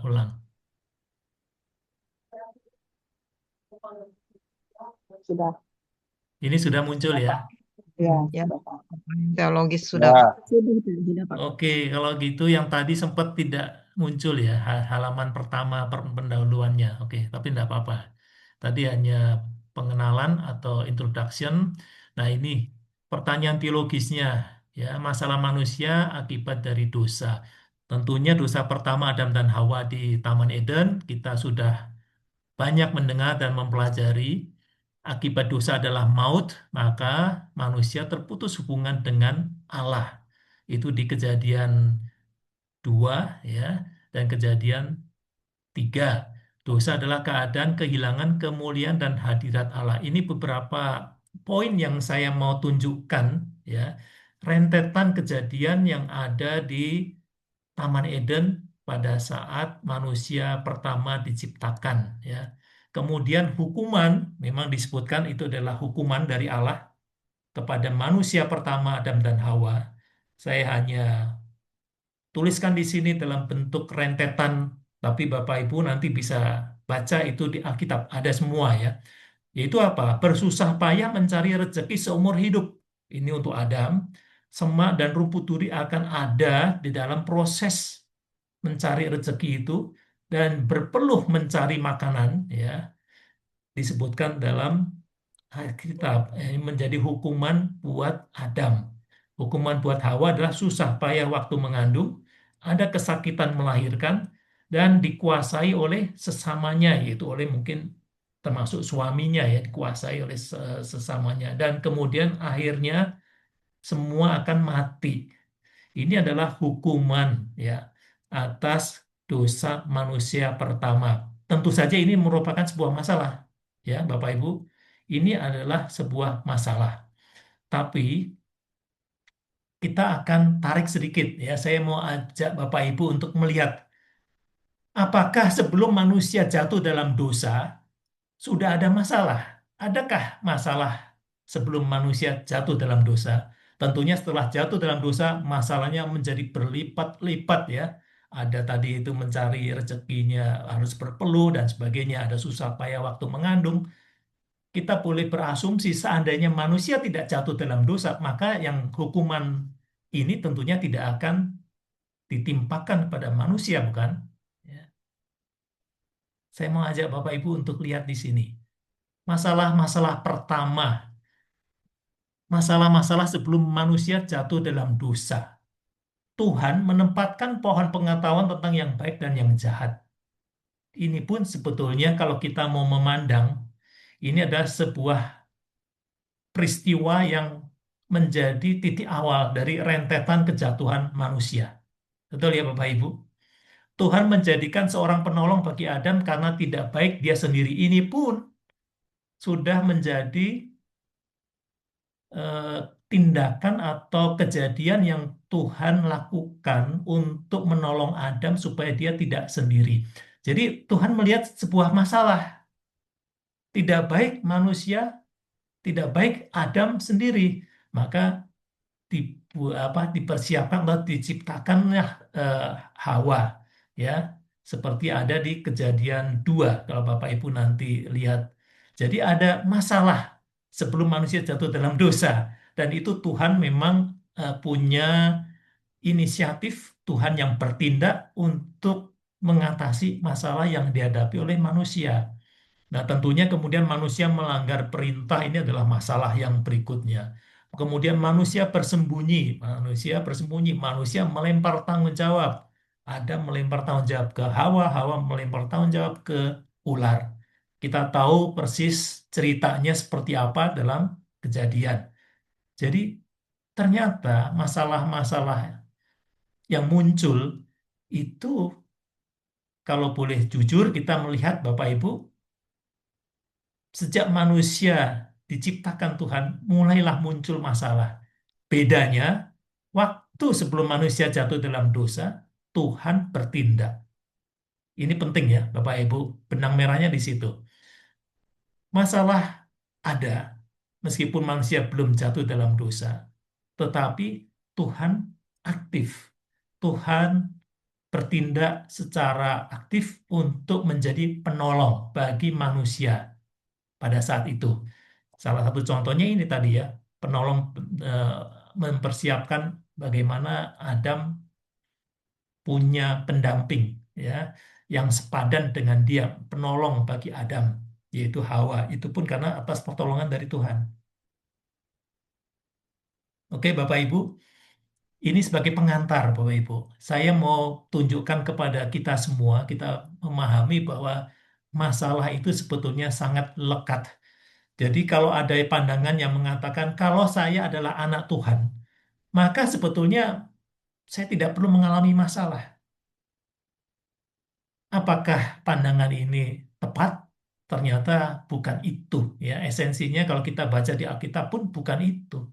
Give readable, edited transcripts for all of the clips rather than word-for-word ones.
ulang. Sudah, Ini sudah muncul ya. ya, Ya, sudah Pak. teologis sudah, Pak. Ya, Sudah Pak. Oke, kalau gitu yang tadi sempat tidak muncul ya halaman pertama pendahuluannya. Oke, tapi tidak apa-apa. Tadi hanya pengenalan atau introduction. Nah, ini pertanyaan teologisnya ya, masalah manusia akibat dari dosa. Tentunya dosa pertama Adam dan Hawa di Taman Eden kita sudah banyak mendengar dan mempelajari. Akibat dosa adalah maut, maka manusia terputus hubungan dengan Allah. Itu di Kejadian 2 ya, dan Kejadian 3. Dosa adalah keadaan kehilangan kemuliaan dan hadirat Allah. Ini beberapa poin yang saya mau tunjukkan ya, rentetan kejadian yang ada di Taman Eden pada saat manusia pertama diciptakan ya. Kemudian hukuman memang disebutkan itu adalah hukuman dari Allah kepada manusia pertama Adam dan Hawa. Saya hanya tuliskan di sini dalam bentuk rentetan, tapi Bapak Ibu nanti bisa baca itu di Alkitab, ada semua ya. Yaitu apa? Bersusah payah mencari rezeki seumur hidup. Ini untuk Adam. Semak dan rumput duri akan ada di dalam proses mencari rezeki itu dan berpeluh mencari makanan ya, disebutkan dalam Alkitab. Ini menjadi hukuman buat Adam. Hukuman buat Hawa adalah susah payah waktu mengandung, ada kesakitan melahirkan, dan dikuasai oleh sesamanya, yaitu oleh mungkin termasuk suaminya ya, dikuasai oleh sesamanya. Dan kemudian akhirnya semua akan mati. Ini adalah hukuman ya atas dosa manusia pertama. Tentu saja ini merupakan sebuah masalah ya Bapak Ibu. Ini adalah sebuah masalah. Tapi kita akan tarik sedikit ya. Saya mau ajak Bapak Ibu untuk melihat apakah sebelum manusia jatuh dalam dosa sudah ada masalah? Adakah masalah sebelum manusia jatuh dalam dosa? Tentunya setelah jatuh dalam dosa, masalahnya menjadi berlipat-lipat ya. Ada tadi itu mencari rezekinya harus berpeluh dan sebagainya. Ada susah payah waktu mengandung. Kita boleh berasumsi seandainya manusia tidak jatuh dalam dosa, maka yang hukuman ini tentunya tidak akan ditimpakan pada manusia, bukan? Ya. Saya mau ajak Bapak Ibu untuk lihat di sini. Masalah-masalah pertama, masalah-masalah sebelum manusia jatuh dalam dosa. Tuhan menempatkan pohon pengetahuan tentang yang baik dan yang jahat. Ini pun sebetulnya kalau kita mau memandang, ini adalah sebuah peristiwa yang menjadi titik awal dari rentetan kejatuhan manusia. Betul ya Bapak Ibu? Tuhan menjadikan seorang penolong bagi Adam karena tidak baik dia sendiri. Ini pun sudah menjadi eh, tindakan atau kejadian yang Tuhan lakukan untuk menolong Adam supaya dia tidak sendiri. Jadi Tuhan melihat sebuah masalah. Tidak baik manusia, tidak baik Adam sendiri. Maka dipersiapkan atau diciptakannya eh, Hawa ya, seperti ada di Kejadian 2 kalau Bapak Ibu nanti lihat. Jadi ada masalah sebelum manusia jatuh dalam dosa, dan itu Tuhan memang punya inisiatif, Tuhan yang bertindak untuk mengatasi masalah yang dihadapi oleh manusia. Nah, tentunya kemudian manusia melanggar perintah, ini adalah masalah yang berikutnya. Kemudian manusia bersembunyi, manusia melempar tanggung jawab. Ada melempar tanggung jawab ke Hawa, Hawa melempar tanggung jawab ke ular. Kita tahu persis ceritanya seperti apa dalam kejadian. Jadi ternyata masalah-masalah yang muncul itu, kalau boleh jujur kita melihat Bapak Ibu, sejak manusia diciptakan Tuhan, mulailah muncul masalah. Bedanya, waktu sebelum manusia jatuh dalam dosa, Tuhan bertindak. Ini penting ya, Bapak Ibu. Benang merahnya di situ. Masalah ada, meskipun manusia belum jatuh dalam dosa. Tetapi Tuhan aktif. Tuhan bertindak secara aktif untuk menjadi penolong bagi manusia pada saat itu. Salah satu contohnya ini tadi ya, penolong eh, mempersiapkan bagaimana Adam punya pendamping ya yang sepadan dengan dia, penolong bagi Adam, yaitu Hawa. Itu pun karena atas pertolongan dari Tuhan. Oke, Bapak Ibu, ini sebagai pengantar, Bapak Ibu. Saya mau tunjukkan kepada kita semua, kita memahami bahwa masalah itu sebetulnya sangat lekat. Jadi kalau ada pandangan yang mengatakan kalau saya adalah anak Tuhan, maka sebetulnya saya tidak perlu mengalami masalah. Apakah pandangan ini tepat? Ternyata bukan itu. Ya, esensinya kalau kita baca di Alkitab pun bukan itu.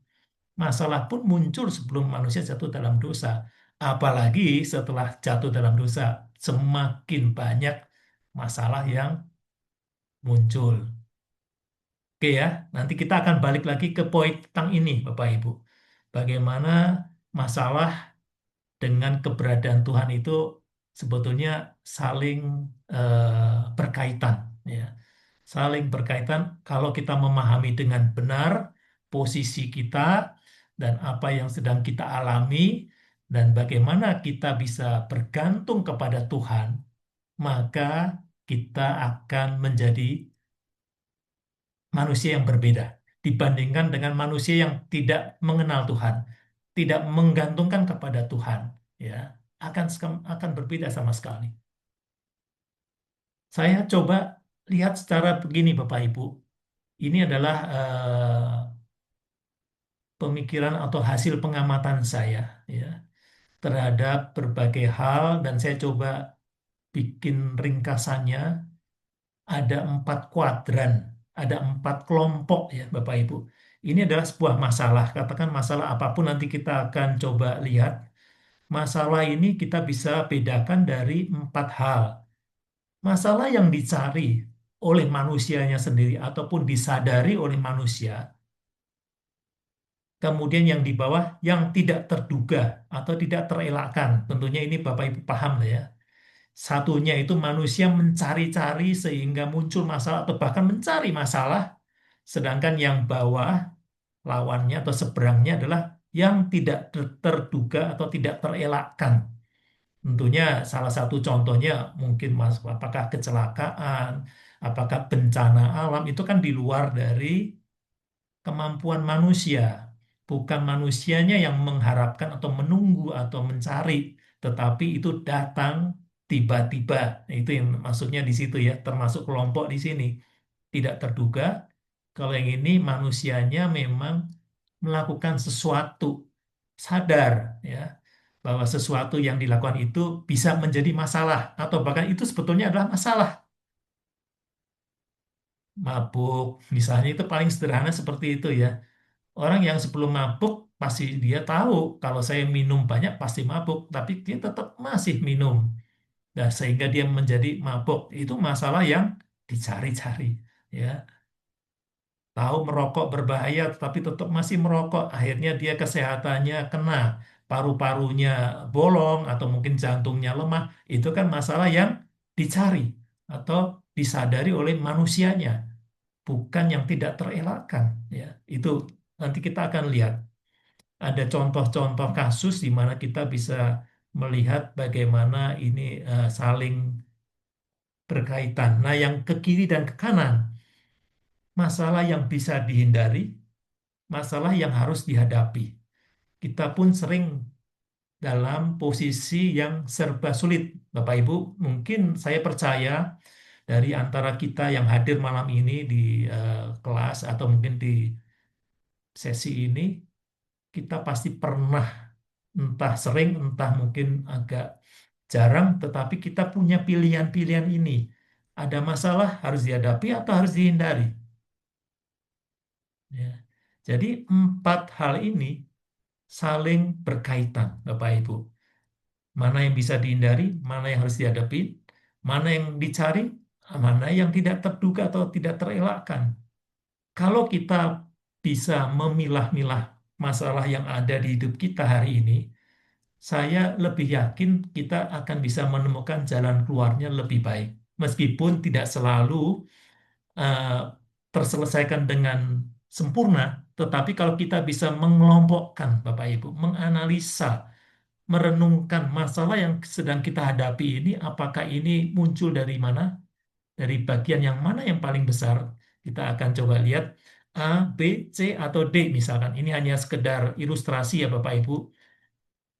Masalah pun muncul sebelum manusia jatuh dalam dosa. Apalagi setelah jatuh dalam dosa, semakin banyak masalah yang muncul. Oke ya, nanti kita akan balik lagi ke poin tentang ini, Bapak Ibu. Bagaimana masalah dengan keberadaan Tuhan itu sebetulnya saling berkaitan, ya. Saling berkaitan kalau kita memahami dengan benar posisi kita dan apa yang sedang kita alami dan bagaimana kita bisa bergantung kepada Tuhan, maka kita akan menjadi manusia yang berbeda dibandingkan dengan manusia yang tidak mengenal Tuhan, tidak menggantungkan kepada Tuhan, ya, akan berbeda sama sekali. Saya coba lihat secara begini, Bapak Ibu. Ini adalah pemikiran atau hasil pengamatan saya, ya, terhadap berbagai hal dan saya coba bikin ringkasannya. Ada 4 kuadran, ada 4 kelompok ya Bapak Ibu. Ini adalah sebuah masalah, katakan masalah apapun nanti kita akan coba lihat. Masalah ini kita bisa bedakan dari 4 hal. Masalah yang dicari oleh manusianya sendiri ataupun disadari oleh manusia. Kemudian yang di bawah yang tidak terduga atau tidak terelakkan. Tentunya ini Bapak Ibu paham lah ya. Satunya itu manusia mencari-cari sehingga muncul masalah atau bahkan mencari masalah. Sedangkan yang bawah lawannya atau seberangnya adalah yang tidak terduga atau tidak terelakkan. Tentunya salah satu contohnya mungkin mas, apakah kecelakaan, apakah bencana alam itu kan di luar dari kemampuan manusia. Bukan manusianya yang mengharapkan atau menunggu atau mencari, tetapi itu datang tiba-tiba. Nah, itu yang maksudnya di situ ya, termasuk kelompok di sini. Tidak terduga, kalau yang ini manusianya memang melakukan sesuatu, sadar ya, bahwa sesuatu yang dilakukan itu bisa menjadi masalah, atau bahkan itu sebetulnya adalah masalah. Mabuk, misalnya itu paling sederhana seperti itu ya. Orang yang sebelum mabuk pasti dia tahu kalau saya minum banyak pasti mabuk, tapi dia tetap masih minum. Nah, sehingga dia menjadi mabuk. Itu masalah yang dicari-cari, ya. Tahu merokok berbahaya tetapi tetap masih merokok. Akhirnya dia kesehatannya kena, paru-parunya bolong atau mungkin jantungnya lemah. Itu kan masalah yang dicari atau disadari oleh manusianya, bukan yang tidak terelakkan, ya. Itu nanti kita akan lihat. Ada contoh-contoh kasus di mana kita bisa melihat bagaimana ini saling berkaitan. Nah, yang ke kiri dan ke kanan, masalah yang bisa dihindari, masalah yang harus dihadapi. Kita pun sering dalam posisi yang serba sulit. Bapak Ibu, mungkin saya percaya dari antara kita yang hadir malam ini di kelas atau mungkin di sesi ini, kita pasti pernah entah sering, entah mungkin agak jarang, tetapi kita punya pilihan-pilihan ini. Ada masalah harus dihadapi atau harus dihindari. Ya. Jadi 4 hal ini saling berkaitan, Bapak Ibu. Mana yang bisa dihindari, mana yang harus dihadapi, mana yang dicari, mana yang tidak terduga atau tidak terelakkan. Kalau kita bisa memilah-milah masalah yang ada di hidup kita hari ini, saya lebih yakin kita akan bisa menemukan jalan keluarnya lebih baik. Meskipun tidak selalu eh, terselesaikan dengan sempurna, tetapi kalau kita bisa mengelompokkan, Bapak Ibu, menganalisa, merenungkan masalah yang sedang kita hadapi ini, apakah ini muncul dari mana, dari bagian yang mana yang paling besar, kita akan coba lihat A, B, C, atau D misalkan. Ini hanya sekedar ilustrasi ya Bapak Ibu.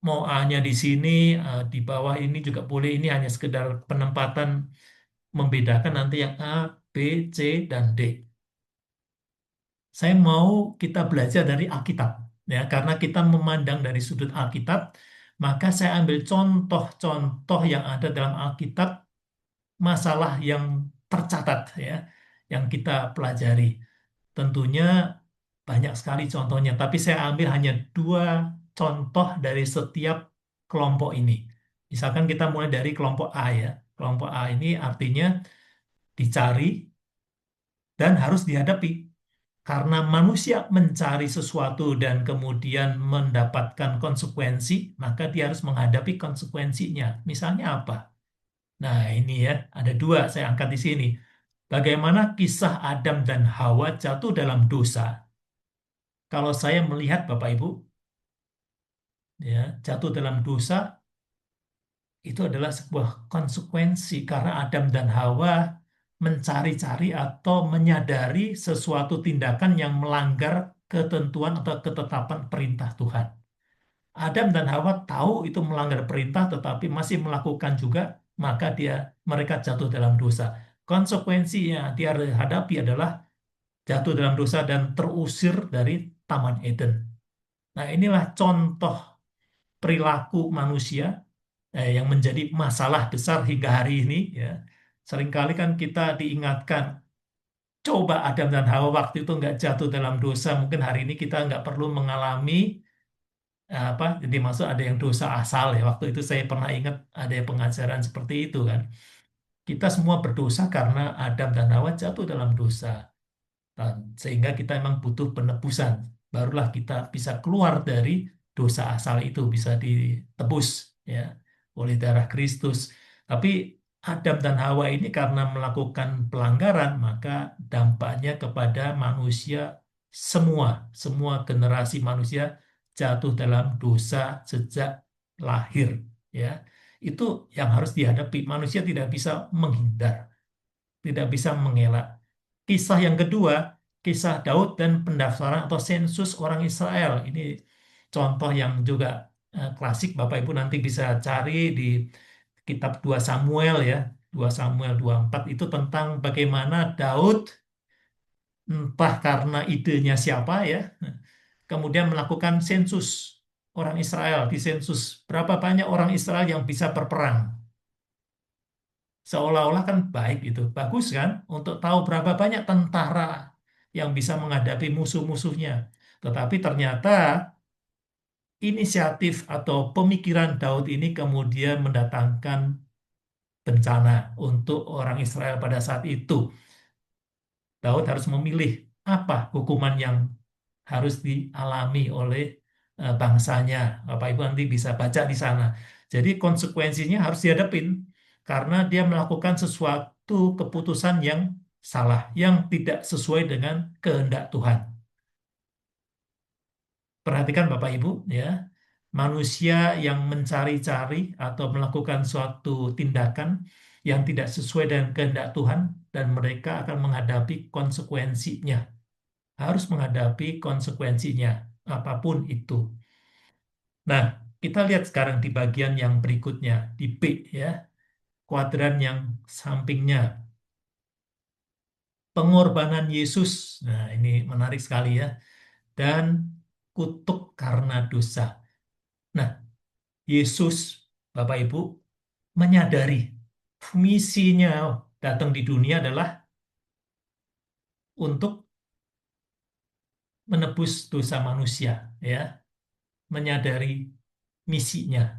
Mau A-nya di sini, di bawah ini juga boleh. Ini hanya sekedar penempatan membedakan nanti yang A, B, C, dan D. Saya mau kita belajar dari Alkitab, ya, karena kita memandang dari sudut Alkitab, maka saya ambil contoh-contoh yang ada dalam Alkitab, masalah yang tercatat, ya, yang kita pelajari. Tentunya banyak sekali contohnya, tapi saya ambil hanya 2 contoh dari setiap kelompok ini. Misalkan kita mulai dari kelompok A ya. Kelompok A ini artinya dicari dan harus dihadapi. Karena manusia mencari sesuatu dan kemudian mendapatkan konsekuensi, maka dia harus menghadapi konsekuensinya. Misalnya apa? Nah, ini ya, ada 2 saya angkat di sini. Bagaimana kisah Adam dan Hawa jatuh dalam dosa? Kalau saya melihat Bapak Ibu, ya, jatuh dalam dosa itu adalah sebuah konsekuensi karena Adam dan Hawa mencari-cari atau menyadari sesuatu tindakan yang melanggar ketentuan atau ketetapan perintah Tuhan. Adam dan Hawa tahu itu melanggar perintah tetapi masih melakukan juga, maka mereka jatuh dalam dosa. Konsekuensi yang dia hadapi adalah jatuh dalam dosa dan terusir dari Taman Eden. Nah, inilah contoh perilaku manusia yang menjadi masalah besar hingga hari ini, ya. Seringkali kan kita diingatkan, coba Adam dan Hawa waktu itu nggak jatuh dalam dosa, mungkin hari ini kita nggak perlu mengalami apa, jadi maksud ada yang dosa asal ya. Waktu itu saya pernah ingat ada pengajaran seperti itu kan. Kita semua berdosa karena Adam dan Hawa jatuh dalam dosa. Sehingga kita memang butuh penebusan. Barulah kita bisa keluar dari dosa asal itu, bisa ditebus ya oleh darah Kristus. Tapi Adam dan Hawa ini karena melakukan pelanggaran, maka dampaknya kepada manusia semua, semua generasi manusia jatuh dalam dosa sejak lahir ya. Itu yang harus dihadapi. Manusia tidak bisa menghindar, tidak bisa mengelak. Kisah yang kedua, kisah Daud dan pendaftaran atau sensus orang Israel. Ini contoh yang juga klasik, Bapak Ibu nanti bisa cari di kitab 2 Samuel ya. 2 Samuel 24 itu tentang bagaimana Daud, entah karena idenya siapa ya, kemudian melakukan sensus orang Israel, di sensus berapa banyak orang Israel yang bisa berperang. Seolah-olah kan baik itu, bagus kan, untuk tahu berapa banyak tentara yang bisa menghadapi musuh-musuhnya. Tetapi ternyata inisiatif atau pemikiran Daud ini kemudian mendatangkan bencana untuk orang Israel pada saat itu. Daud harus memilih apa hukuman yang harus dialami oleh bangsanya. Bapak Ibu nanti bisa baca di sana. Jadi konsekuensinya harus dihadapin karena dia melakukan sesuatu keputusan yang salah, yang tidak sesuai dengan kehendak Tuhan. Perhatikan Bapak Ibu ya, manusia yang mencari-cari atau melakukan suatu tindakan yang tidak sesuai dengan kehendak Tuhan dan mereka akan menghadapi konsekuensinya. Harus menghadapi konsekuensinya apapun itu. Nah, kita lihat sekarang di bagian yang berikutnya, di B ya, kuadran yang sampingnya. Pengorbanan Yesus. Nah, ini menarik sekali ya. Dan kutuk karena dosa. Nah, Yesus, Bapak Ibu, menyadari misinya datang di dunia adalah untuk menebus dosa manusia, ya. Menyadari misinya.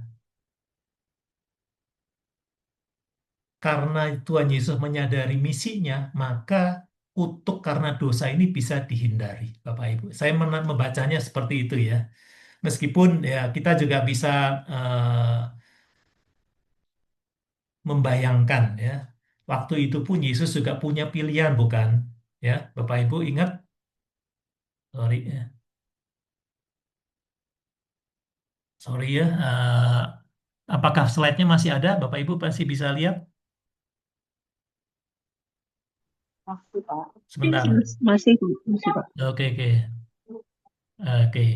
Karena Tuhan Yesus menyadari misinya, maka kutuk karena dosa ini bisa dihindari, Bapak Ibu. Saya membacanya seperti itu ya. Meskipun ya kita juga bisa membayangkan ya, waktu itu pun Yesus juga punya pilihan bukan? Ya, Bapak Ibu ingat? Sorry ya, sorry ya. Apakah slide-nya masih ada? Bapak Ibu pasti bisa lihat. Masih, Pak. Sebentar. Masih, masih, Pak. Oke, oke. Oke.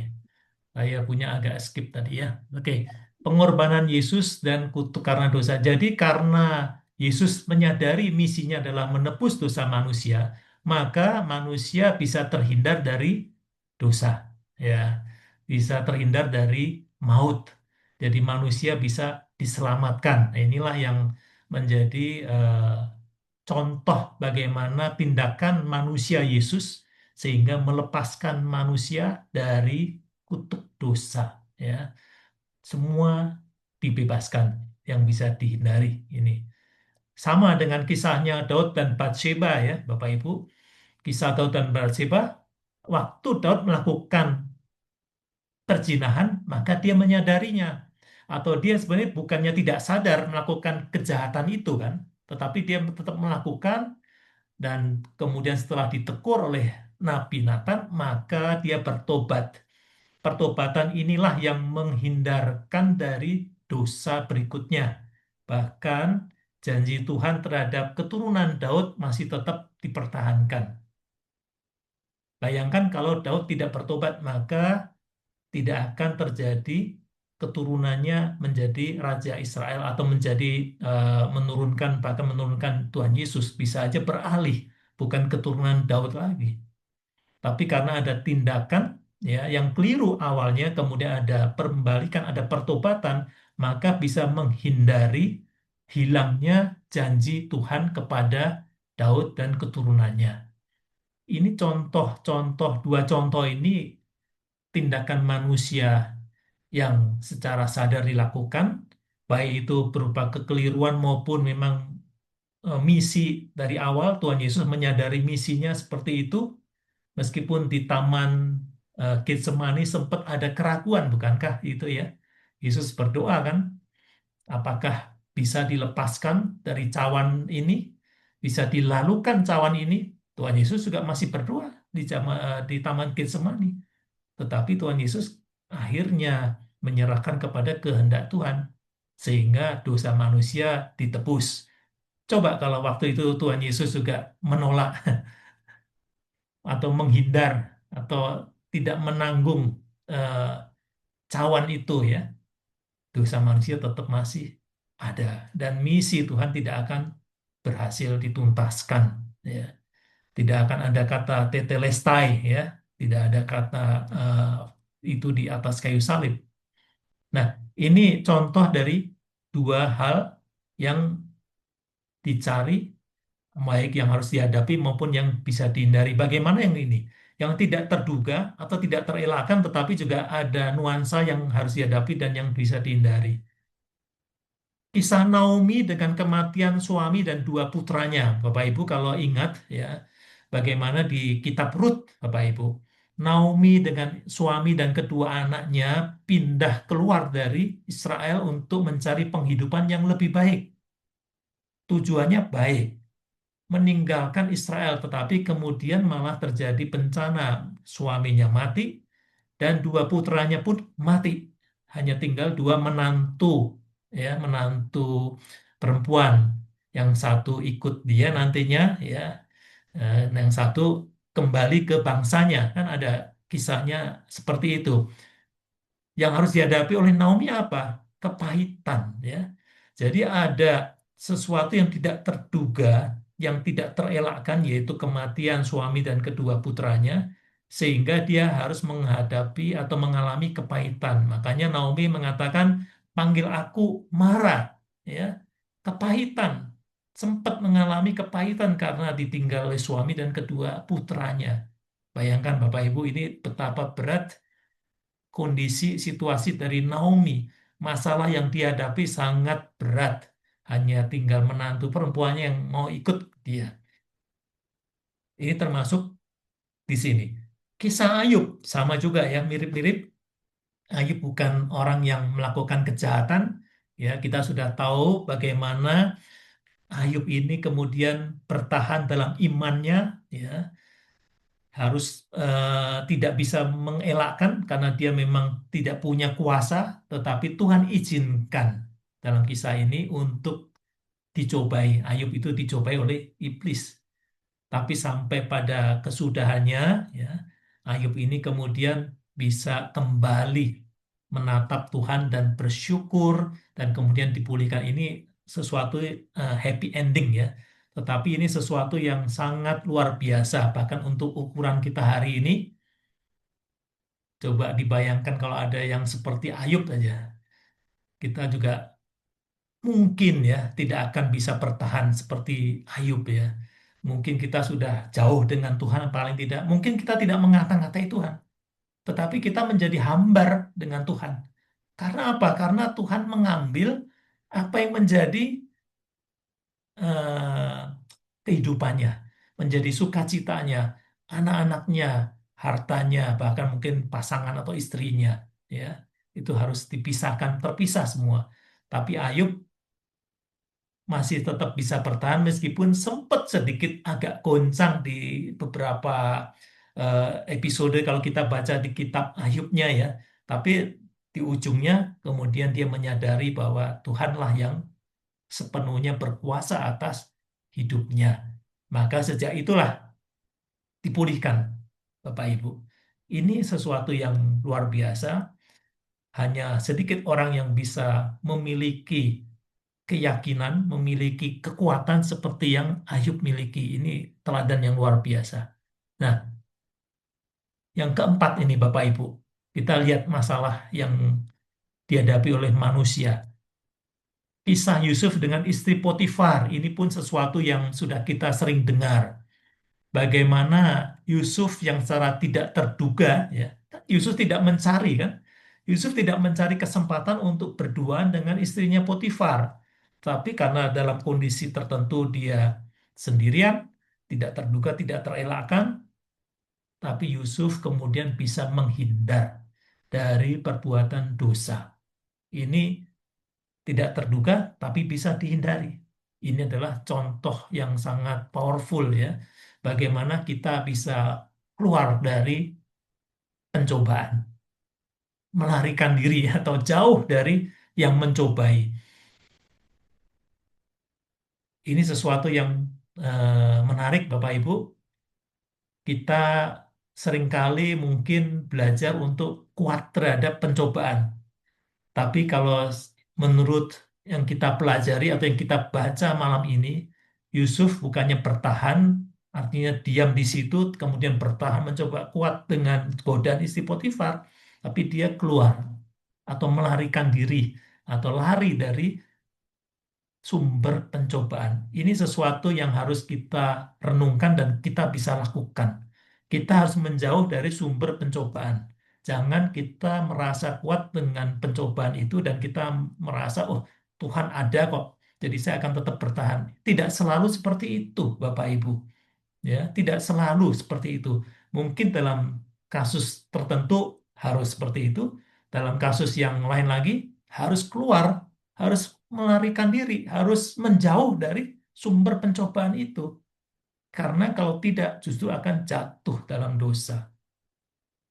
Saya punya agak skip tadi ya. Oke, pengorbanan Yesus dan kutuk karena dosa. Jadi karena Yesus menyadari misinya adalah menebus dosa manusia, maka manusia bisa terhindar dari dosa, ya, bisa terhindar dari maut. Jadi manusia bisa diselamatkan. Nah, inilah yang menjadi contoh bagaimana tindakan manusia Yesus sehingga melepaskan manusia dari kutuk dosa, ya, semua dibebaskan yang bisa dihindari ini sama dengan kisahnya Daud dan Batsheba ya Bapak Ibu. Kisah Daud dan Batsheba, waktu Daud melakukan perzinahan maka dia menyadarinya, atau dia sebenarnya bukannya tidak sadar melakukan kejahatan itu kan, tetapi dia tetap melakukan. Dan kemudian setelah ditegur oleh Nabi Nathan, maka dia bertobat. Pertobatan inilah yang menghindarkan dari dosa berikutnya. Bahkan janji Tuhan terhadap keturunan Daud masih tetap dipertahankan. Bayangkan kalau Daud tidak bertobat, maka tidak akan terjadi keturunannya menjadi Raja Israel atau menjadi menurunkan, bahkan menurunkan Tuhan Yesus. Bisa aja beralih, bukan keturunan Daud lagi. Tapi karena ada tindakan ya yang keliru awalnya, kemudian ada pembalikan, ada pertobatan, maka bisa menghindari hilangnya janji Tuhan kepada Daud dan keturunannya. Ini contoh-contoh, dua contoh ini tindakan manusia yang secara sadar dilakukan, baik itu berupa kekeliruan maupun memang misi dari awal Tuhan Yesus menyadari misinya seperti itu. Meskipun di Taman Getsemani sempat ada keraguan, bukankah itu ya? Yesus berdoa kan, apakah bisa dilepaskan dari cawan ini? Bisa dilalukan cawan ini? Tuhan Yesus juga masih berdoa di Taman Getsemani. Tetapi Tuhan Yesus akhirnya menyerahkan kepada kehendak Tuhan, sehingga dosa manusia ditebus. Coba kalau waktu itu Tuhan Yesus juga menolak atau menghindar atau tidak menanggung eh, cawan itu ya, dosa manusia tetap masih ada dan misi Tuhan tidak akan berhasil dituntaskan ya. Tidak akan ada kata tetelestai ya, tidak ada kata eh, itu di atas kayu salib. Nah, ini contoh dari dua hal yang dicari, baik yang harus dihadapi maupun yang bisa dihindari. Bagaimana yang ini? Yang tidak terduga atau tidak terelakkan, tetapi juga ada nuansa yang harus dihadapi dan yang bisa dihindari. Kisah Naomi dengan kematian suami dan dua putranya, Bapak Ibu kalau ingat ya, bagaimana di kitab Rut, Bapak Ibu. Naomi dengan suami dan kedua anaknya pindah keluar dari Israel untuk mencari penghidupan yang lebih baik. Tujuannya baik, meninggalkan Israel, tetapi kemudian malah terjadi bencana. Suaminya mati dan dua putranya pun mati. Hanya tinggal dua menantu, ya, menantu perempuan. Yang satu ikut dia nantinya, ya, yang satu kembali ke bangsanya. Kan ada kisahnya seperti itu. Yang harus dihadapi oleh Naomi apa? Kepahitan, ya. Jadi ada sesuatu yang tidak terduga, yang tidak terelakkan, yaitu kematian suami dan kedua putranya, sehingga dia harus menghadapi atau mengalami kepahitan. Makanya Naomi mengatakan, panggil aku Mara, ya, kepahitan. Sempat mengalami kepahitan karena ditinggal oleh suami dan kedua putranya. Bayangkan Bapak Ibu, ini betapa berat kondisi situasi dari Naomi. Masalah yang dihadapi sangat berat. Hanya tinggal menantu perempuannya yang mau ikut dia. Ini termasuk di sini. Kisah Ayub sama juga ya, mirip-mirip. Ayub bukan orang yang melakukan kejahatan. Ya, kita sudah tahu bagaimana Ayub ini kemudian bertahan dalam imannya, ya, harus tidak bisa mengelakkan karena dia memang tidak punya kuasa, tetapi Tuhan izinkan dalam kisah ini untuk dicobai. Ayub itu dicobai oleh iblis. Tapi sampai pada kesudahannya, ya, Ayub ini kemudian bisa kembali menatap Tuhan dan bersyukur dan kemudian dipulihkan. Ini sesuatu happy ending ya. Tetapi ini sesuatu yang sangat luar biasa. Bahkan untuk ukuran kita hari ini, coba dibayangkan kalau ada yang seperti Ayub saja. Kita juga mungkin ya tidak akan bisa bertahan seperti Ayub ya. Mungkin kita sudah jauh dengan Tuhan paling tidak. Mungkin kita tidak mengata-ngatai Tuhan, tetapi kita menjadi hambar dengan Tuhan. Karena apa? Karena Tuhan mengambil apa yang menjadi eh, kehidupannya, menjadi sukacitanya, anak-anaknya, hartanya, bahkan mungkin pasangan atau istrinya, ya. Itu harus dipisahkan, terpisah semua. Tapi Ayub masih tetap bisa bertahan meskipun sempat sedikit agak goncang di beberapa eh, episode kalau kita baca di kitab Ayubnya ya. Tapi di ujungnya kemudian dia menyadari bahwa Tuhanlah yang sepenuhnya berkuasa atas hidupnya. Maka sejak itulah dipulihkan, Bapak Ibu. Ini sesuatu yang luar biasa. Hanya sedikit orang yang bisa memiliki keyakinan, memiliki kekuatan seperti yang Ayub miliki. Ini teladan yang luar biasa. Nah, yang keempat ini Bapak Ibu, kita lihat masalah yang dihadapi oleh manusia. Kisah Yusuf dengan istri Potifar, ini pun sesuatu yang sudah kita sering dengar. Bagaimana Yusuf yang secara tidak terduga, ya, Yusuf tidak mencari kan? Yusuf tidak mencari kesempatan untuk berduaan dengan istrinya Potifar. Tapi karena dalam kondisi tertentu dia sendirian, tidak terduga, tidak terelakkan, tapi Yusuf kemudian bisa menghindar dari perbuatan dosa. Ini tidak terduga, tapi bisa dihindari. Ini adalah contoh yang sangat powerful ya, bagaimana kita bisa keluar dari pencobaan, melarikan diri atau jauh dari yang mencobai. Ini sesuatu yang menarik, Bapak Ibu. Kita seringkali mungkin belajar untuk kuat terhadap pencobaan. Tapi kalau menurut yang kita pelajari atau yang kita baca malam ini, Yusuf bukannya bertahan, artinya diam di situ, kemudian bertahan mencoba kuat dengan godaan istri Potifar, tapi dia keluar atau melarikan diri atau lari dari sumber pencobaan. Ini sesuatu yang harus kita renungkan dan kita bisa lakukan. Kita harus menjauh dari sumber pencobaan. Jangan kita merasa kuat dengan pencobaan itu dan kita merasa, oh Tuhan ada kok, jadi saya akan tetap bertahan. Tidak selalu seperti itu, Bapak Ibu. Ya, tidak selalu seperti itu. Mungkin dalam kasus tertentu harus seperti itu. Dalam kasus yang lain lagi harus keluar, harus melarikan diri, harus menjauh dari sumber pencobaan itu. Karena kalau tidak justru akan jatuh dalam dosa.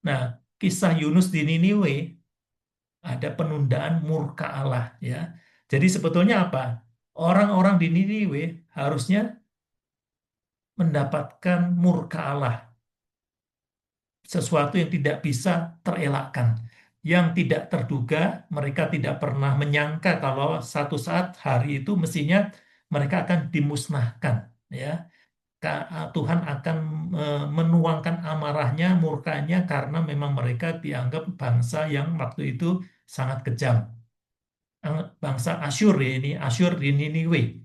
Nah, kisah Yunus di Niniwe ada penundaan murka Allah ya. Jadi sebetulnya apa? Orang-orang di Niniwe harusnya mendapatkan murka Allah, sesuatu yang tidak bisa terelakkan, yang tidak terduga. Mereka tidak pernah menyangka kalau satu saat hari itu mestinya mereka akan dimusnahkan, ya. Tuhan akan menuangkan amarahnya, murkanya karena memang mereka dianggap bangsa yang waktu itu sangat kejam. Bangsa Asyur ya, ini Asyur di Niniwe.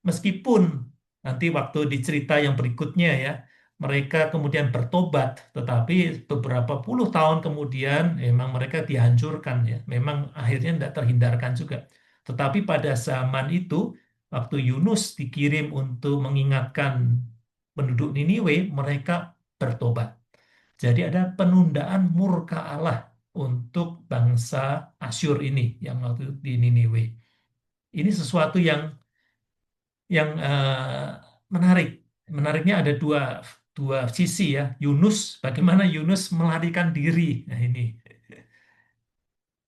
Meskipun nanti waktu di cerita yang berikutnya ya, mereka kemudian bertobat, tetapi beberapa puluh tahun kemudian memang mereka dihancurkan ya. Memang akhirnya tidak terhindarkan juga. Tetapi pada zaman itu, waktu Yunus dikirim untuk mengingatkan penduduk Niniwe, mereka bertobat. Jadi ada penundaan murka Allah. untuk bangsa Asyur ini yang waktu itu di Niniwe. Ini sesuatu yang menarik. Menariknya ada dua sisi ya. Yunus, bagaimana Yunus melarikan diri. Nah ini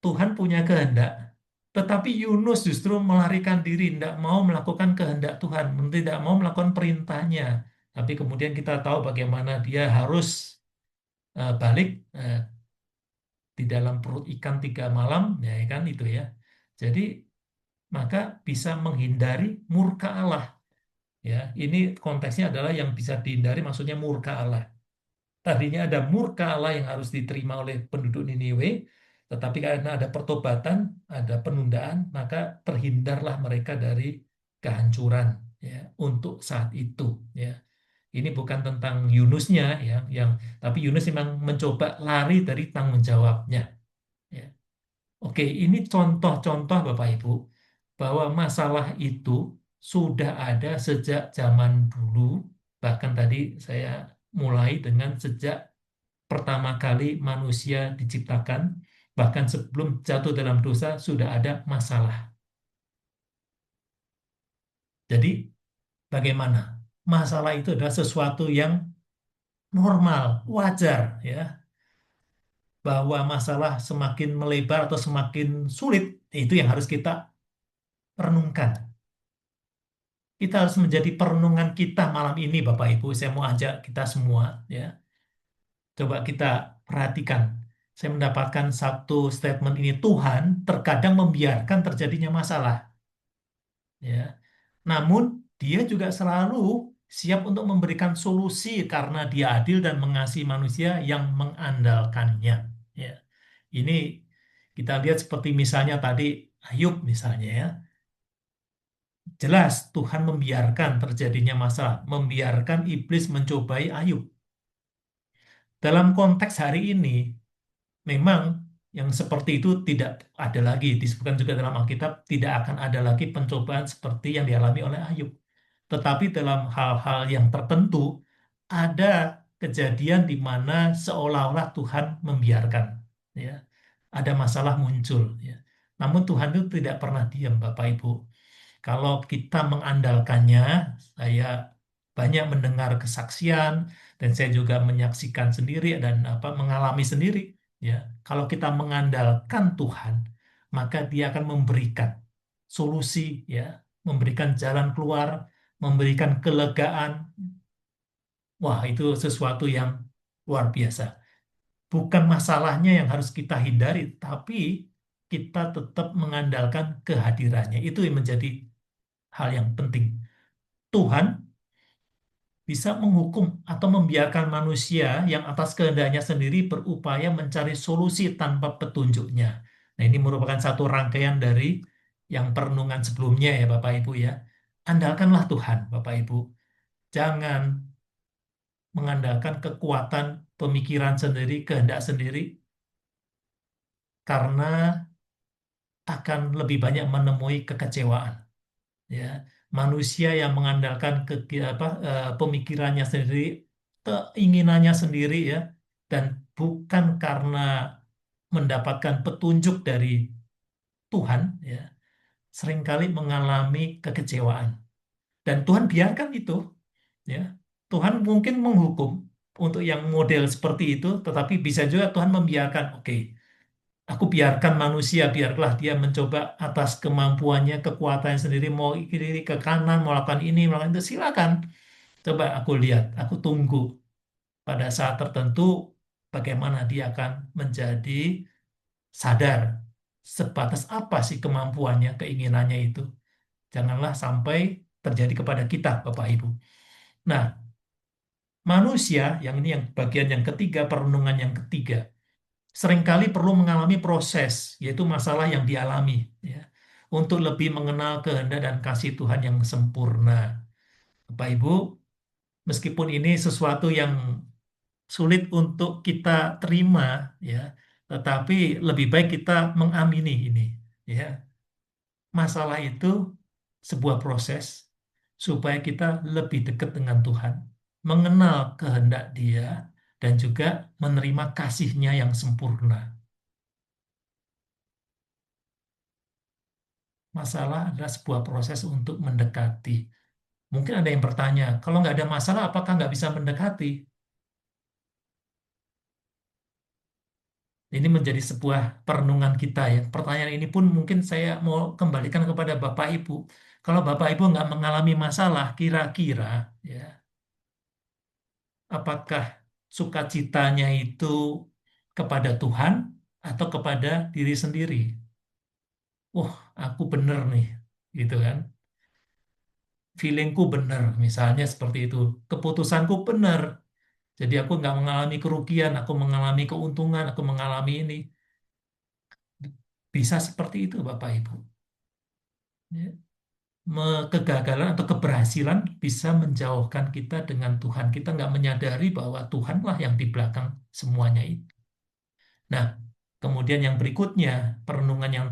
Tuhan punya kehendak, tetapi Yunus justru melarikan diri, tidak mau melakukan kehendak Tuhan, tidak mau melakukan perintahnya. Tapi kemudian kita tahu bagaimana dia harus balik di dalam perut ikan 3 malam, ya kan itu ya. Jadi maka bisa menghindari murka Allah. Ya, ini konteksnya adalah yang bisa dihindari, maksudnya murka Allah. Tadinya ada murka Allah yang harus diterima oleh penduduk Niniwe, tetapi karena ada pertobatan, ada penundaan, maka terhindarlah mereka dari kehancuran ya untuk saat itu ya. Ini bukan tentang Yunusnya ya, tapi Yunus memang mencoba lari dari tanggung jawabnya ya. Oke, ini contoh-contoh Bapak Ibu bahwa masalah itu sudah ada sejak zaman dulu, bahkan tadi saya mulai dengan sejak pertama kali manusia diciptakan, bahkan sebelum jatuh dalam dosa sudah ada masalah. Jadi bagaimana? Masalah itu adalah sesuatu yang normal, wajar ya. Bahwa masalah semakin melebar atau semakin sulit, itu yang harus kita renungkan. Kita harus menjadi perenungan kita malam ini, Bapak Ibu. Saya mau ajak kita semua, ya. Coba kita perhatikan. Saya mendapatkan satu statement ini, Tuhan terkadang membiarkan terjadinya masalah, ya. Namun Dia juga selalu siap untuk memberikan solusi karena Dia adil dan mengasihi manusia yang mengandalkannya, ya. Ini kita lihat seperti misalnya tadi Ayub misalnya ya. Jelas Tuhan membiarkan terjadinya masalah, membiarkan iblis mencobai Ayub. Dalam konteks hari ini, memang yang seperti itu tidak ada lagi. Disebutkan juga dalam Alkitab, tidak akan ada lagi pencobaan seperti yang dialami oleh Ayub. Tetapi dalam hal-hal yang tertentu, ada kejadian di mana seolah-olah Tuhan membiarkan. Ya. Ada masalah muncul. Ya. Namun Tuhan itu tidak pernah diam, Bapak Ibu. Kalau kita mengandalkannya, saya banyak mendengar kesaksian dan saya juga menyaksikan sendiri dan mengalami sendiri. Ya, kalau kita mengandalkan Tuhan, maka Dia akan memberikan solusi, ya, memberikan jalan keluar, memberikan kelegaan. Wah, itu sesuatu yang luar biasa. Bukan masalahnya yang harus kita hindari, tapi kita tetap mengandalkan kehadirannya. Itu yang menjadi hal yang penting. Tuhan bisa menghukum atau membiarkan manusia yang atas kehendaknya sendiri berupaya mencari solusi tanpa petunjuknya. Nah, ini merupakan satu rangkaian dari yang perenungan sebelumnya ya Bapak Ibu ya. Andalkanlah Tuhan Bapak Ibu. Jangan mengandalkan kekuatan pemikiran sendiri, kehendak sendiri, karena akan lebih banyak menemui kekecewaan. Ya, manusia yang mengandalkan pemikirannya sendiri, keinginannya sendiri ya, dan bukan karena mendapatkan petunjuk dari Tuhan ya, seringkali mengalami kekecewaan. Dan Tuhan biarkan itu ya. Tuhan mungkin menghukum untuk yang model seperti itu, tetapi bisa juga Tuhan membiarkan, oke, aku biarkan manusia, biarlah dia mencoba atas kemampuannya, kekuatannya sendiri, mau kiri ke kanan, mau lakukan ini, melakukan itu, silakan. Coba aku lihat, aku tunggu pada saat tertentu bagaimana dia akan menjadi sadar sebatas apa sih kemampuannya, keinginannya itu. Janganlah sampai terjadi kepada kita, Bapak Ibu. Nah, manusia, yang ini yang bagian yang ketiga, perenungan yang ketiga, seringkali perlu mengalami proses, yaitu masalah yang dialami, ya, untuk lebih mengenal kehendak dan kasih Tuhan yang sempurna. Bapak Ibu, meskipun ini sesuatu yang sulit untuk kita terima, ya, tetapi lebih baik kita mengamini ini, ya. Masalah itu sebuah proses supaya kita lebih dekat dengan Tuhan, mengenal kehendak Dia, dan juga menerima kasih-Nya yang sempurna. Masalah adalah sebuah proses untuk mendekati. Mungkin ada yang bertanya, kalau nggak ada masalah, apakah nggak bisa mendekati? Ini menjadi sebuah perenungan kita ya. Pertanyaan ini pun mungkin saya mau kembalikan kepada Bapak Ibu. Kalau Bapak Ibu nggak mengalami masalah, kira-kira ya, apakah sukacitanya itu kepada Tuhan atau kepada diri sendiri? Wah, aku bener nih, gitu kan? Feelingku bener, misalnya seperti itu. Keputusanku bener, jadi aku nggak mengalami kerugian, aku mengalami keuntungan, aku mengalami ini. Bisa seperti itu, Bapak Ibu. Ya. Kegagalan atau keberhasilan bisa menjauhkan kita dengan Tuhan. Kita nggak menyadari bahwa Tuhanlah yang di belakang semuanya itu. Nah, kemudian yang berikutnya, perenungan yang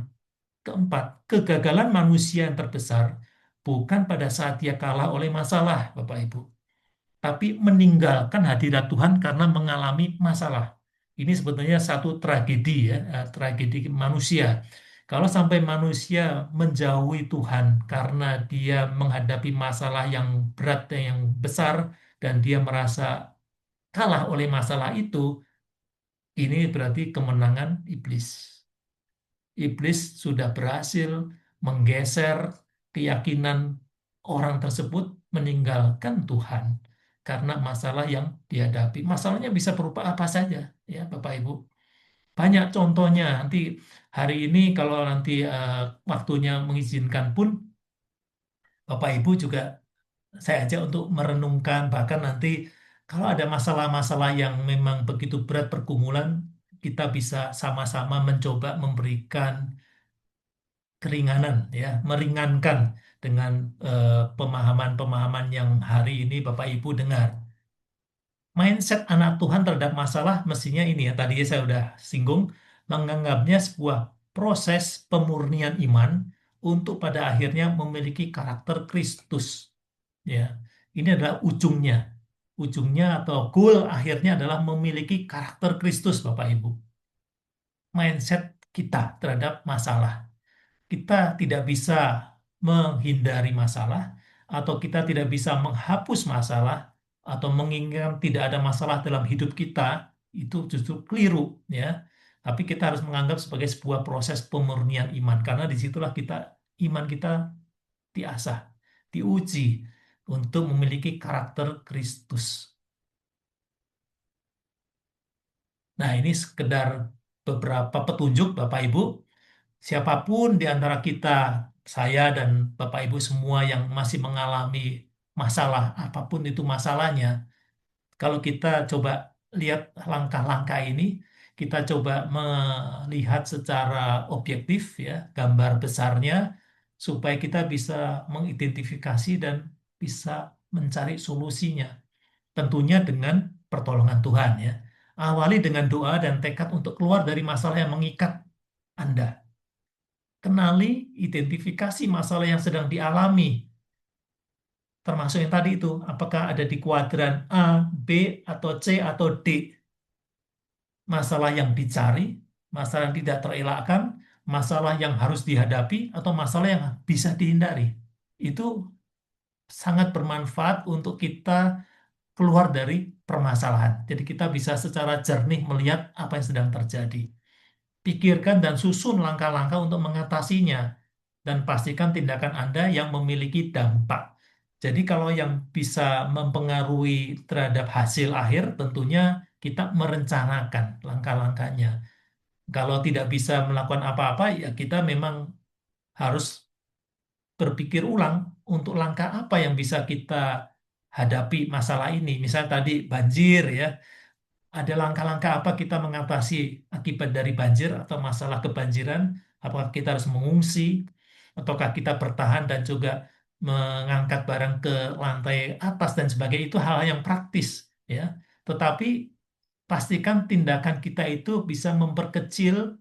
keempat, kegagalan manusia yang terbesar bukan pada saat dia kalah oleh masalah, Bapak Ibu, tapi meninggalkan hadirat Tuhan karena mengalami masalah. Ini sebetulnya satu tragedi ya, tragedi manusia. Kalau sampai manusia menjauhi Tuhan karena dia menghadapi masalah yang berat dan yang besar dan dia merasa kalah oleh masalah itu, ini berarti kemenangan iblis. Iblis sudah berhasil menggeser keyakinan orang tersebut meninggalkan Tuhan karena masalah yang dihadapi. Masalahnya bisa berupa apa saja, ya Bapak Ibu. Banyak contohnya. Nanti hari ini kalau nanti waktunya mengizinkan pun Bapak Ibu juga saya ajak untuk merenungkan bahkan nanti kalau ada masalah-masalah yang memang begitu berat pergumulan kita bisa sama-sama mencoba memberikan keringanan ya, meringankan dengan pemahaman-pemahaman yang hari ini Bapak Ibu dengar. Mindset anak Tuhan terhadap masalah mestinya ini ya, tadi saya sudah singgung, menganggapnya sebuah proses pemurnian iman untuk pada akhirnya memiliki karakter Kristus. Ya, ini adalah ujungnya. Ujungnya atau goal akhirnya adalah memiliki karakter Kristus, Bapak Ibu. Mindset kita terhadap masalah. Kita tidak bisa menghindari masalah, atau kita tidak bisa menghapus masalah, atau menginginkan tidak ada masalah dalam hidup kita, itu justru keliru, ya. Tapi kita harus menganggap sebagai sebuah proses pemurnian iman, karena disitulah iman kita diasah, diuji untuk memiliki karakter Kristus. Nah, ini sekedar beberapa petunjuk, Bapak Ibu. Siapapun di antara kita, saya dan Bapak Ibu semua yang masih mengalami masalah, apapun itu masalahnya, kalau kita coba lihat langkah-langkah ini, kita coba melihat secara objektif ya, gambar besarnya, supaya kita bisa mengidentifikasi dan bisa mencari solusinya. Tentunya dengan pertolongan Tuhan ya. Awali dengan doa dan tekad untuk keluar dari masalah yang mengikat Anda. Kenali, identifikasi masalah yang sedang dialami. Termasuk yang tadi itu, apakah ada di kuadran A, B, atau C, atau D. Masalah yang dicari, masalah yang tidak terelakkan, masalah yang harus dihadapi, atau masalah yang bisa dihindari. Itu sangat bermanfaat untuk kita keluar dari permasalahan. Jadi kita bisa secara jernih melihat apa yang sedang terjadi. Pikirkan dan susun langkah-langkah untuk mengatasinya dan pastikan tindakan Anda yang memiliki dampak. Jadi kalau yang bisa mempengaruhi terhadap hasil akhir, tentunya kita merencanakan langkah-langkahnya. Kalau tidak bisa melakukan apa-apa, ya kita memang harus berpikir ulang untuk langkah apa yang bisa kita hadapi masalah ini. Misal tadi banjir ya, ada langkah-langkah apa kita mengatasi akibat dari banjir atau masalah kebanjiran? Apakah kita harus mengungsi, ataukah kita bertahan dan juga mengangkat barang ke lantai atas dan sebagainya? Itu hal yang praktis, ya. Tetapi pastikan tindakan kita itu bisa memperkecil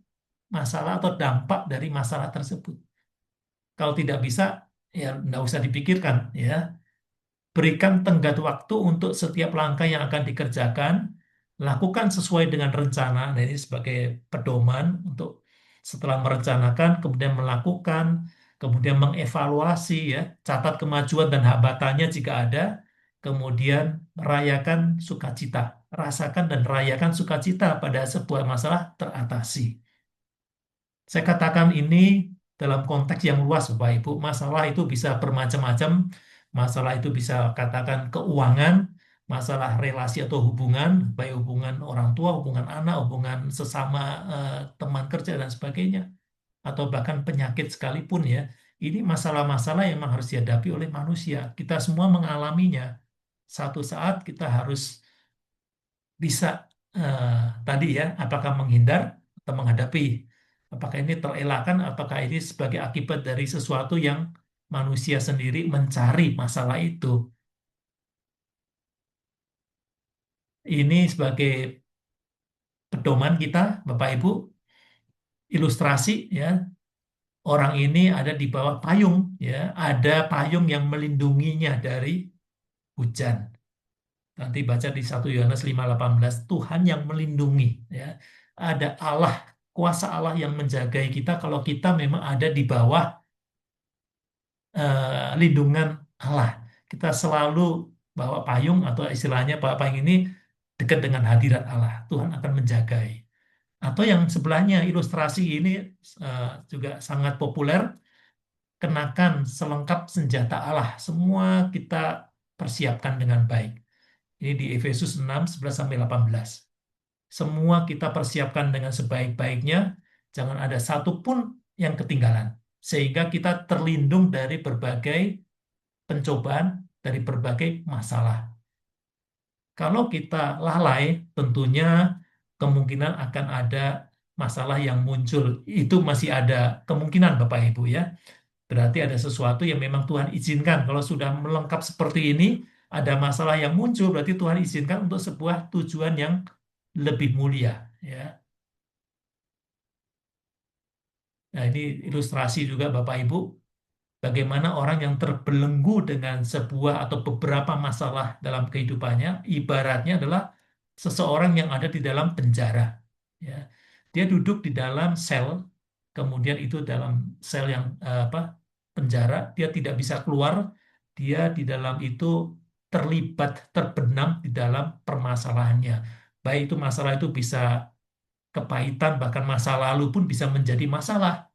masalah atau dampak dari masalah tersebut. Kalau tidak bisa, ya tidak usah dipikirkan, ya. Berikan tenggat waktu untuk setiap langkah yang akan dikerjakan, lakukan sesuai dengan rencana. Nah, ini sebagai pedoman untuk setelah merencanakan, kemudian melakukan. kemudian mengevaluasi ya, catat kemajuan dan hambatannya jika ada, kemudian rayakan sukacita, rasakan dan rayakan sukacita pada sebuah masalah teratasi. Saya katakan ini dalam konteks yang luas, Bapak Ibu. Masalah itu bisa bermacam-macam. Masalah itu bisa katakan keuangan, masalah relasi atau hubungan, baik hubungan orang tua, hubungan anak, hubungan sesama teman kerja dan sebagainya, atau bahkan penyakit sekalipun ya. Ini masalah-masalah yang memang harus dihadapi oleh manusia. Kita semua mengalaminya. Satu saat kita harus bisa eh, tadi ya, apakah menghindar atau menghadapi. Apakah ini terelakkan, apakah ini sebagai akibat dari sesuatu yang manusia sendiri mencari masalah itu. Ini sebagai pedoman kita, Bapak Ibu, ilustrasi ya, orang ini ada di bawah payung ya, ada payung yang melindunginya dari hujan. Nanti baca di 1 Yohanes 5:18, Tuhan yang melindungi ya. Ada Allah, kuasa Allah yang menjagai kita kalau kita memang ada di bawah lindungan Allah. Kita selalu bawa payung atau istilahnya bawa payung ini dekat dengan hadirat Allah. Tuhan akan menjagai. Atau yang sebelahnya ilustrasi ini juga sangat populer. Kenakan selengkap senjata Allah. Semua kita persiapkan dengan baik. Ini di Efesus 6:11-18. Semua kita persiapkan dengan sebaik-baiknya. Jangan ada satupun yang ketinggalan. Sehingga kita terlindung dari berbagai pencobaan, dari berbagai masalah. Kalau kita lalai, tentunya kemungkinan akan ada masalah yang muncul. Itu masih ada kemungkinan, Bapak Ibu ya. Berarti ada sesuatu yang memang Tuhan izinkan. Kalau sudah melengkap seperti ini, ada masalah yang muncul, berarti Tuhan izinkan untuk sebuah tujuan yang lebih mulia. Ya. Nah, ini ilustrasi juga Bapak Ibu, bagaimana orang yang terbelenggu dengan sebuah atau beberapa masalah dalam kehidupannya, ibaratnya adalah seseorang yang ada di dalam penjara. Ya. Dia duduk di dalam sel, kemudian itu dalam sel yang penjara, dia tidak bisa keluar, dia di dalam itu terlibat, terbenam di dalam permasalahannya. Baik itu masalah itu bisa kepahitan, bahkan masa lalu pun bisa menjadi masalah.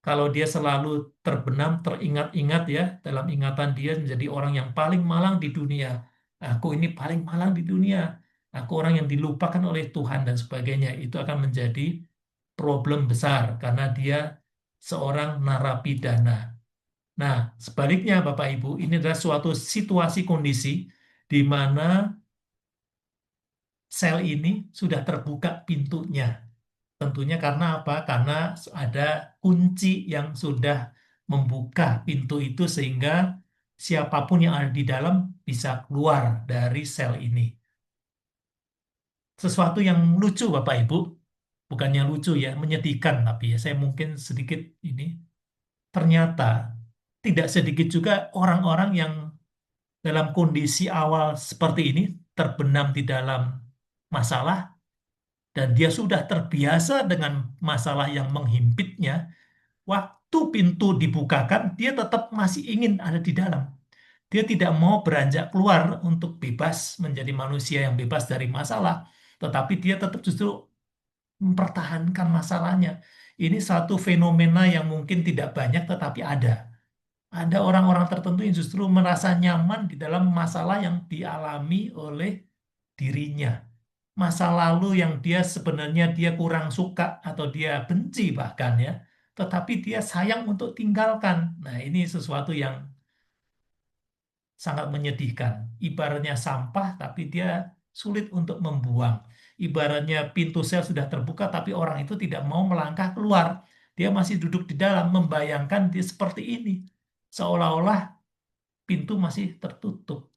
Kalau dia selalu terbenam, teringat-ingat ya, dalam ingatan dia menjadi orang yang paling malang di dunia. Aku ini paling malang di dunia. Aku orang yang dilupakan oleh Tuhan dan sebagainya. Itu akan menjadi problem besar karena dia seorang narapidana. Nah, sebaliknya Bapak Ibu, ini adalah suatu situasi kondisi di mana sel ini sudah terbuka pintunya. Tentunya karena apa? Karena ada kunci yang sudah membuka pintu itu sehingga siapapun yang ada di dalam bisa keluar dari sel ini. Sesuatu yang lucu Bapak Ibu, bukannya lucu ya, menyedihkan tapi ya saya mungkin sedikit ini. Ternyata tidak sedikit juga orang-orang yang dalam kondisi awal seperti ini terbenam di dalam masalah dan dia sudah terbiasa dengan masalah yang menghimpitnya. Waktu pintu dibukakan, dia tetap masih ingin ada di dalam. Dia tidak mau beranjak keluar untuk bebas menjadi manusia yang bebas dari masalah, tetapi dia tetap justru mempertahankan masalahnya. Ini satu fenomena yang mungkin tidak banyak, tetapi ada. Ada orang-orang tertentu yang justru merasa nyaman di dalam masalah yang dialami oleh dirinya. Masa lalu yang dia sebenarnya dia kurang suka atau dia benci bahkan ya, tetapi dia sayang untuk tinggalkan. Nah, ini sesuatu yang sangat menyedihkan. Ibaratnya sampah tapi dia sulit untuk membuang. Ibaratnya pintu sel sudah terbuka tapi orang itu tidak mau melangkah keluar. Dia masih duduk di dalam membayangkan dia seperti ini. Seolah-olah pintu masih tertutup.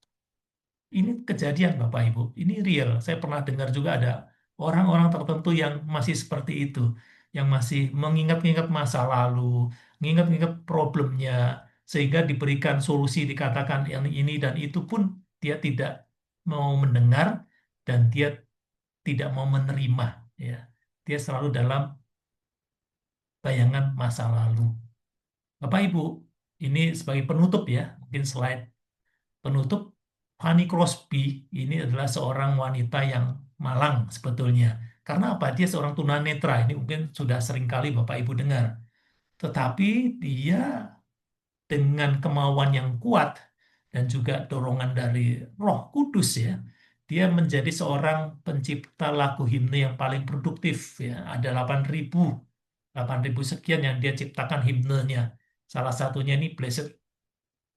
Ini kejadian Bapak Ibu, ini real. Saya pernah dengar juga ada orang-orang tertentu yang masih seperti itu, yang masih mengingat-ingat masa lalu, mengingat-ingat problemnya, sehingga diberikan solusi dikatakan yang ini dan itu pun dia tidak mau mendengar dan dia tidak mau menerima. Ya, dia selalu dalam bayangan masa lalu. Bapak Ibu, ini sebagai penutup ya, mungkin slide penutup. Fanny Crosby ini adalah seorang wanita yang malang sebetulnya. Karena apa? Dia seorang tunanetra. Ini mungkin sudah sering kali Bapak Ibu dengar. Tetapi dia dengan kemauan yang kuat dan juga dorongan dari Roh Kudus ya, dia menjadi seorang pencipta lagu himne yang paling produktif ya. Ada 8.000 sekian yang dia ciptakan himnenya. Salah satunya ini Blessed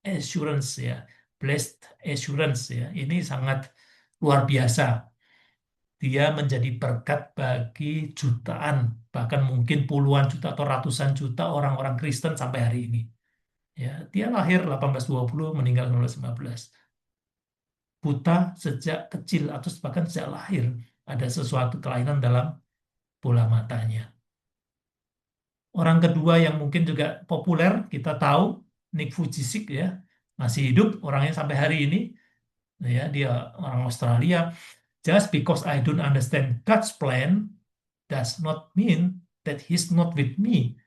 Assurance ya. Blessed Assurance ya. Ini sangat luar biasa. Dia menjadi berkat bagi jutaan, bahkan mungkin puluhan juta atau ratusan juta orang-orang Kristen sampai hari ini. Ya, dia lahir 1820, meninggal 1915. Buta sejak kecil atau bahkan sejak lahir ada sesuatu kelainan dalam bola matanya. Orang kedua yang mungkin juga populer kita tahu Nick Vujicic ya, masih hidup orangnya sampai hari ini. Ya, dia orang Australia. Just because I don't understand God's plan does not mean that He's not with me.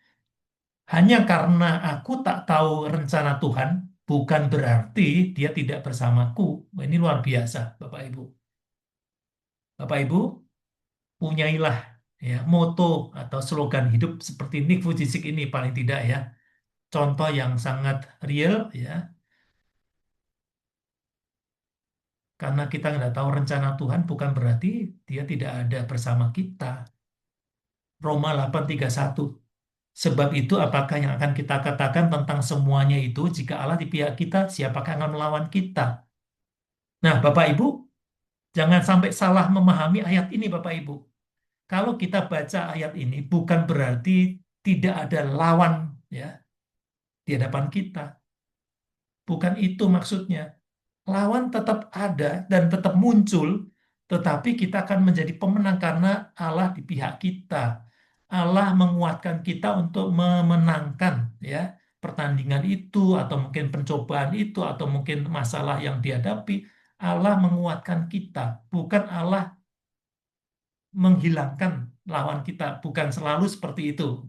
Hanya karena aku tak tahu rencana Tuhan, bukan berarti dia tidak bersamaku. Wah, ini luar biasa, Bapak Ibu. Bapak Ibu, punyailah ya moto atau slogan hidup seperti Nick Vujicic ini paling tidak ya. Contoh yang sangat real ya. Karena kita nggak tahu rencana Tuhan bukan berarti dia tidak ada bersama kita. Roma 8:31. Sebab itu apakah yang akan kita katakan tentang semuanya itu jika Allah di pihak kita, siapakah yang akan melawan kita? Nah, Bapak Ibu, jangan sampai salah memahami ayat ini, Bapak Ibu. Kalau kita baca ayat ini bukan berarti tidak ada lawan ya di hadapan kita. Bukan itu maksudnya. Lawan tetap ada dan tetap muncul, tetapi kita akan menjadi pemenang karena Allah di pihak kita. Allah menguatkan kita untuk memenangkan ya pertandingan itu atau mungkin pencobaan itu atau mungkin masalah yang dihadapi. Allah menguatkan kita, bukan Allah menghilangkan lawan kita, bukan selalu seperti itu.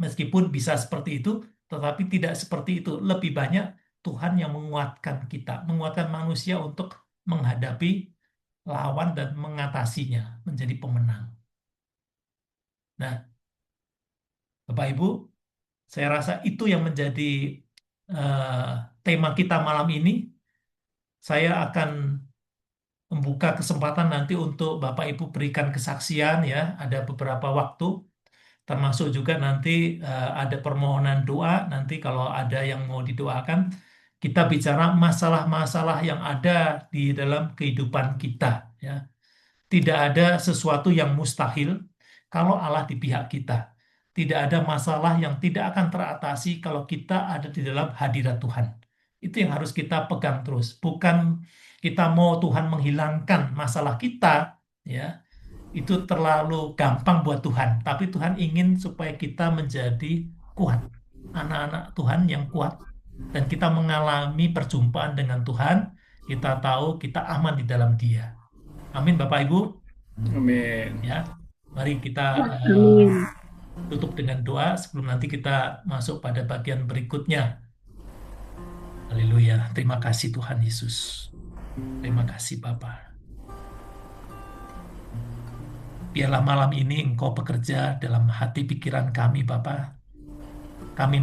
Meskipun bisa seperti itu, tetapi tidak seperti itu. Lebih banyak Tuhan yang menguatkan kita, menguatkan manusia untuk menghadapi lawan dan mengatasinya, menjadi pemenang. Nah, Bapak Ibu, saya rasa itu yang menjadi eh, tema kita malam ini. Saya akan membuka kesempatan nanti untuk Bapak Ibu berikan kesaksian ya, ada beberapa waktu. Termasuk juga nanti ada permohonan doa, nanti kalau ada yang mau didoakan, kita bicara masalah-masalah yang ada di dalam kehidupan kita. Ya. Tidak ada sesuatu yang mustahil kalau Allah di pihak kita. Tidak ada masalah yang tidak akan teratasi kalau kita ada di dalam hadirat Tuhan. Itu yang harus kita pegang terus. Bukan kita mau Tuhan menghilangkan masalah kita, ya itu terlalu gampang buat Tuhan. Tapi Tuhan ingin supaya kita menjadi kuat. Anak-anak Tuhan yang kuat. Dan kita mengalami perjumpaan dengan Tuhan. Kita tahu kita aman di dalam Dia. Amin Bapak Ibu. Amin. Ya, mari kita Amin. tutup dengan doa sebelum nanti kita masuk pada bagian berikutnya. Haleluya. Terima kasih Tuhan Yesus. Terima kasih Bapa. Biarlah malam ini Engkau bekerja dalam hati pikiran kami, Bapa. Kami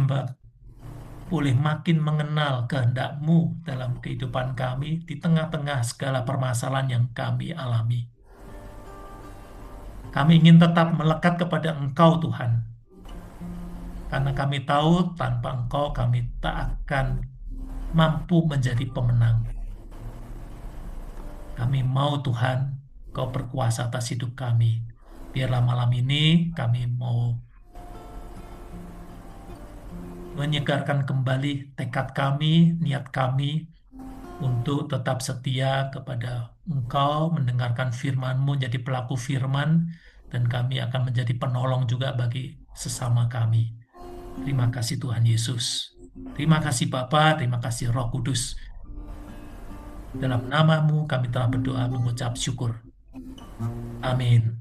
boleh makin mengenal kehendak-Mu dalam kehidupan kami di tengah-tengah segala permasalahan yang kami alami. Kami ingin tetap melekat kepada Engkau, Tuhan. Karena kami tahu tanpa Engkau kami tak akan mampu menjadi pemenang. Kami mau Tuhan, Kau berkuasa atas hidup kami. Biarlah malam ini kami mau menyegarkan kembali tekad kami, niat kami untuk tetap setia kepada Engkau, mendengarkan firman-Mu, jadi pelaku firman, dan kami akan menjadi penolong juga bagi sesama kami. Terima kasih Tuhan Yesus. Terima kasih Bapa, terima kasih Roh Kudus. Dalam nama-Mu kami telah berdoa mengucap syukur. Amin.